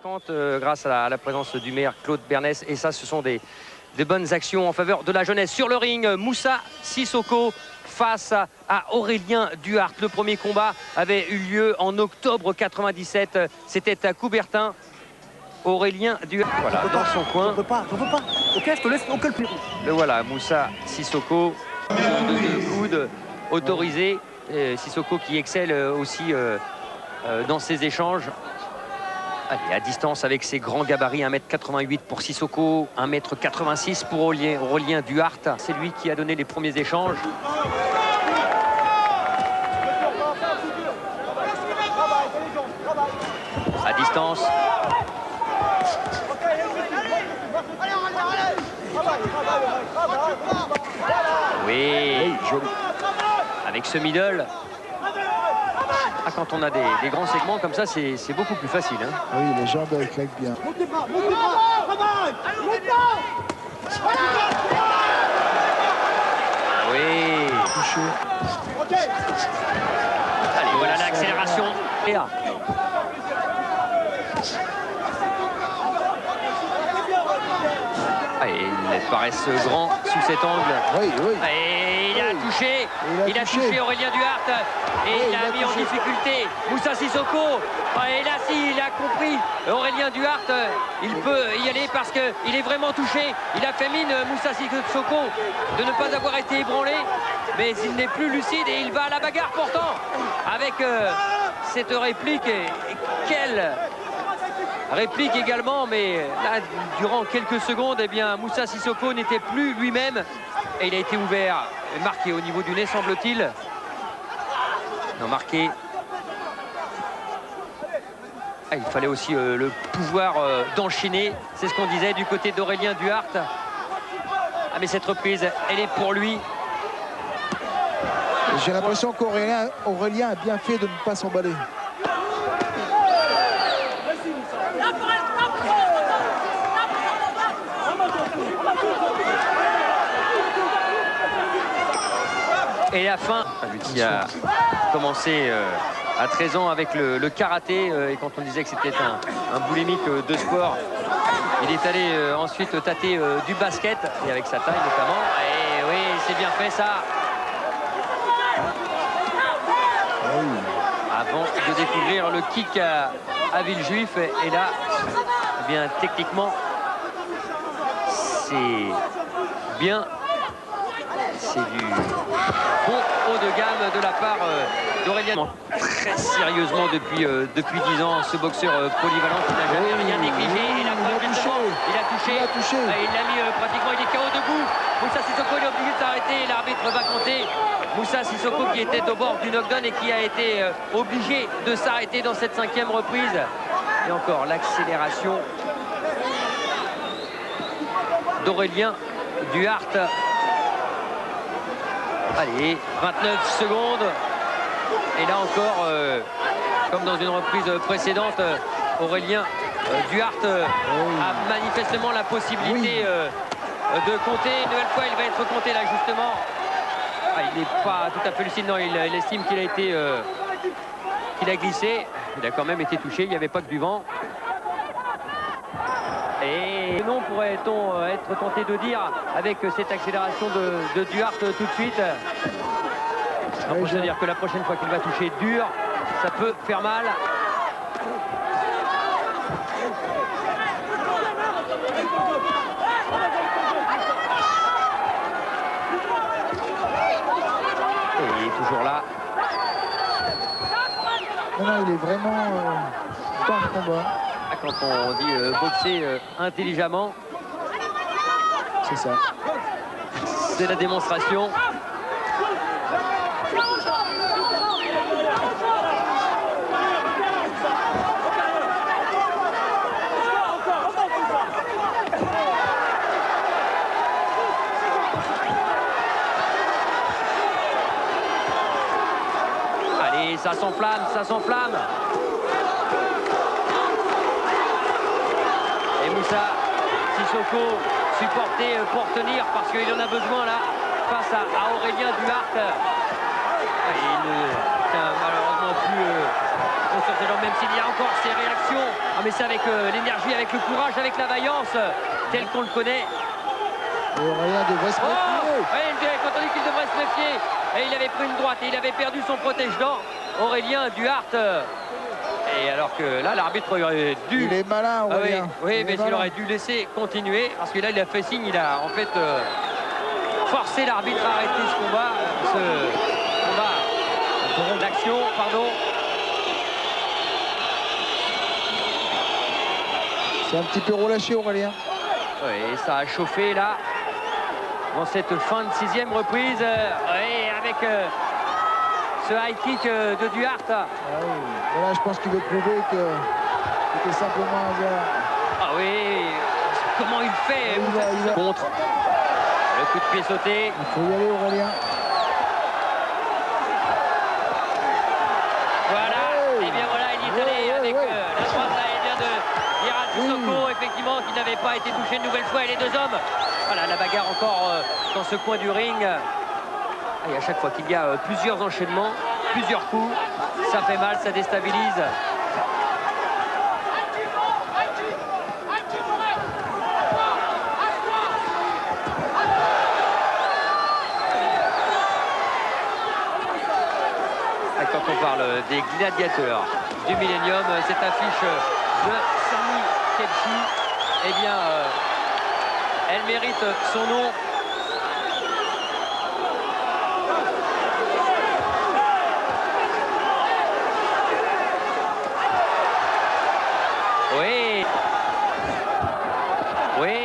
50 grâce à la présence du maire Claude Bernès, et ça ce sont des bonnes actions en faveur de la jeunesse. Sur le ring, Moussa Sissoko face à Aurélien Duhart. Le premier combat avait eu lieu en octobre 97, c'était à Coubertin. Aurélien Duhart, voilà, dans son coin. Je peux pas. Ok, je te laisse, on peut le plus. Le voilà, Moussa Sissoko, de coude autorisé. Sissoko qui excelle aussi dans ses échanges. Allez, à distance avec ses grands gabarits, 1m88 pour Sissoko, 1m86 pour Aurélien Duhart. C'est lui qui a donné les premiers échanges. À distance. Oui, avec ce middle. Ah, quand on a des grands segments comme ça, c'est beaucoup plus facile. Hein. Oui, les jambes claquent bien. Oui. Touché. Allez, voilà l'accélération. Allez, ils paraissent grands sous cet angle. Oui. Et il a touché. Il a touché Aurélien Duhart. Et il a mis en difficulté Moussa Sissoko. Et là, s'il a compris Aurélien Duhart, il peut y aller parce qu'il est vraiment touché. Il a fait mine, Moussa Sissoko, de ne pas avoir été ébranlé. Mais il n'est plus lucide et il va à la bagarre pourtant. Avec cette réplique. Et quelle réplique également, mais là, durant quelques secondes, eh bien, Moussa Sissoko n'était plus lui-même et il a été ouvert et marqué au niveau du nez, semble-t-il. Non, marqué. Ah, il fallait aussi le pouvoir d'enchaîner, c'est ce qu'on disait du côté d'Aurélien Duhart. Ah, mais cette reprise, elle est pour lui. J'ai l'impression qu'Aurélien a bien fait de ne pas s'emballer. Et la fin, lui qui a commencé à 13 ans avec le karaté, et quand on disait que c'était un boulimique de sport, il est allé ensuite tâter du basket, et avec sa taille notamment. Et oui, c'est bien fait ça. Avant de découvrir le kick à Villejuif, et là, eh bien, techniquement, c'est bien. C'est du bon haut de gamme de la part d'Aurélien. Très sérieusement depuis 10 ans, ce boxeur polyvalent qui n'a jamais rien négligé. Et la preuve, justement, il a touché. Il l'a mis pratiquement, il est KO debout. Moussa Sissoko, il est obligé de s'arrêter. L'arbitre va compter. Moussa Sissoko qui était au bord du knockdown et qui a été obligé de s'arrêter dans cette 5e reprise. Et encore l'accélération d'Aurélien Duhart. Allez, 29 secondes. Et là encore, comme dans une reprise précédente, Aurélien Duhart a manifestement la possibilité de compter. Une nouvelle fois, il va être compté là justement. Ah, il n'est pas tout à fait lucide, non, il estime qu'il a été qu'il a glissé. Il a quand même été touché, il n'y avait pas que du vent. Et non, pourrait-on être tenté de dire avec cette accélération de Duhart tout de suite. On peut se dire que la prochaine fois qu'il va toucher dur, ça peut faire mal. Et il est toujours là. Non, il est vraiment dans le combat. Quand on dit boxer intelligemment, c'est ça. C'est la démonstration. Allez, ça s'enflamme, ça s'enflamme. Et Moussa Sissoko supporté pour tenir parce qu'il en a besoin là face à Aurélien Duhart. Il ne tient malheureusement plus trop sur ses jambes, même s'il y a encore ces réactions. Ah, mais c'est avec l'énergie, avec le courage, avec la vaillance, tel qu'on le connaît. Et Aurélien devrait se méfier. Quand on dit qu'il devrait se méfier, et il avait pris une droite et il avait perdu son protège-dents, Aurélien Duhart. Et alors que là, l'arbitre aurait dû... Il est malin, Aurélien. Oui, mais il aurait dû laisser continuer, parce que là, il a fait signe, il a en fait forcé l'arbitre à arrêter ce combat, l'action, pardon. C'est un petit peu relâché, Aurélien. Oui, ça a chauffé là, dans cette fin de 6e reprise. Oui, avec ce high kick de Duhart. Ah oui. Voilà, je pense qu'il veut prouver que c'était simplement un hasard. Ah oui, comment il fait il va. Contre le coup de pied sauté. Il faut y aller, Aurélien. Voilà, et bien voilà, il est allé avec la droite là, et bien de Hira Sissoko, effectivement, qui n'avait pas été touché une nouvelle fois, et les deux hommes. Voilà, la bagarre encore dans ce coin du ring. Et à chaque fois qu'il y a plusieurs enchaînements, plusieurs coups, ça fait mal, ça déstabilise. Et quand on parle des gladiateurs du Millennium, cette affiche de Sami Khedji, eh bien, elle mérite son nom. Oui. Oui.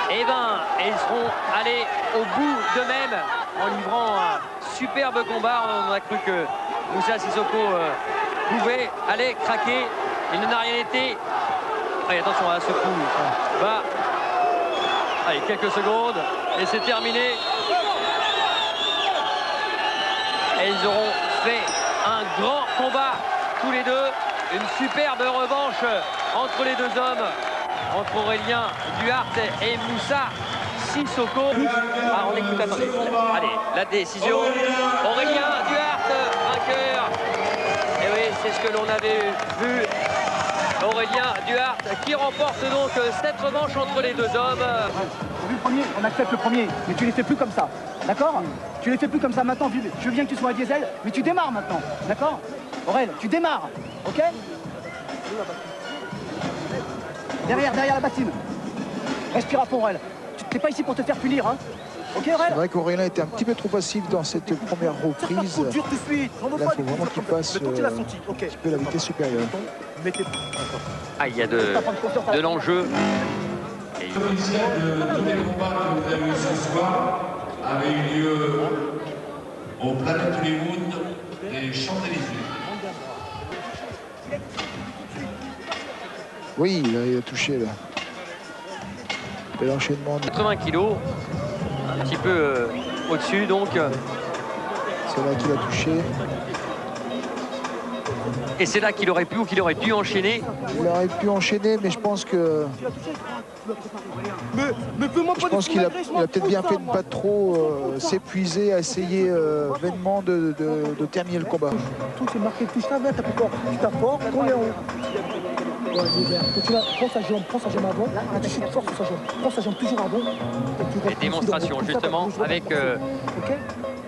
Eh ben, et ils seront allés au bout d'eux-mêmes en livrant un superbe combat. On a cru que Moussa Sissoko pouvait aller craquer. Il n'en a rien été. Allez, attention à ce coup. Bah. Allez, quelques secondes et c'est terminé. Et ils auront fait un grand combat tous les deux. Une superbe revanche entre les deux hommes, entre Aurélien Duhart et Moussa Sissoko. Ah, on écoute, attendez. Allez, la décision. Aurélien Duhart, vainqueur. Et oui, c'est ce que l'on avait vu. Aurélien Duhart qui remporte donc cette revanche entre les deux hommes. On vu le premier, on accepte le premier, mais tu les fais plus comme ça, d'accord? Tu les fais plus comme ça maintenant, je veux bien que tu sois à diesel, mais tu démarres maintenant, d'accord? Aurel, tu démarres, ok? Derrière la bassine. Respire à fond, Aurel. Tu n'es pas ici pour te faire punir, hein? Ok, Aurel? C'est vrai qu'Aurélien était un petit peu trop passif dans cette première reprise. C'est pas trop dur tout de suite. Là, il faut vraiment qu'il passe un petit peu la vitesse supérieure. Ah, il y a de l'enjeu. L'officiel de tous les combats que vous avez eu ce soir avait eu lieu au Planet Hollywood des Champs-Élysées. Oui, là, il a touché là. Bel enchaînement. 80 kilos, un petit peu au-dessus donc. C'est là qu'il a touché. Et c'est là qu'il aurait pu ou qu'il aurait dû enchaîner. Il aurait pu enchaîner, mais je pense que... Je pense qu'il a peut-être bien fait de ne pas trop s'épuiser, à essayer vainement de terminer le combat. Tout c'est marqué, touche ta main, t'as plus fort. Tu tapes fort, qu'on est en haut. Prends sa jambe avant, et tu chutes fort sur sa jambe. Prends sa jambe toujours avant. Et démonstration justement avec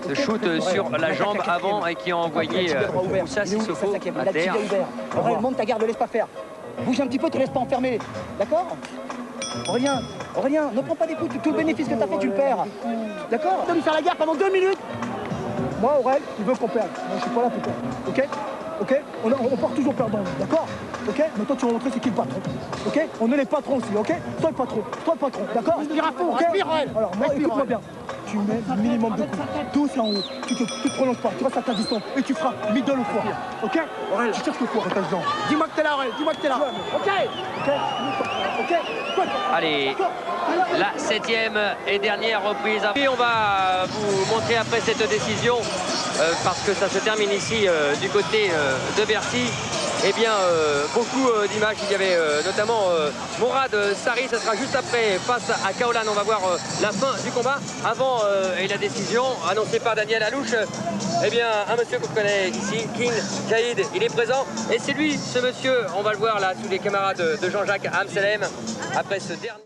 ce shoot sur la jambe avant et qui a envoyé Moussa Sissoko à terre. Aurélien, monte ta garde, ne laisse pas faire. Bouge un petit peu, ne te laisse pas enfermer. D'accord? Aurélien, ne prends pas des coups, tout le bénéfice que tu as fait, tu le perds. D'accord? Tu vas lui faire la guerre pendant 2 minutes. Moi, Aurélien, il veut qu'on perde. Moi, je suis pas là pour perdre. Ok? Ok? On part toujours perdant, d'accord? Ok? Mais toi, tu vas montrer c'est qui le patron. Ok? On est les patrons aussi, ok? Toi le patron, d'accord? Respire à fond, respire, Aurélien. Alors, moi, écoute-moi bien. Tu mets un minimum de coups. Tous là en haut. Tu te prolonges pas, tu restes à ta distance et tu frappes middle au foie. Ok? Aurélien, tu cherches le foie, reste-en. Dis-moi que t'es là, Aurélien, dis-moi que t'es là. Ok? Ok? Allez, la 7e et dernière reprise. Et on va vous montrer après cette décision, parce que ça se termine ici du côté de Bercy. eh bien, beaucoup d'images. Il y avait notamment Mourad Sari, ça sera juste après face à Kaolan. On va voir la fin du combat avant et la décision annoncée par Daniel Alouche. Eh bien, un monsieur qu'on connaît ici, King Jaïd, il est présent. Et c'est lui, ce monsieur, on va le voir là sous les caméras de Jean-Jacques Amselem, après ce dernier...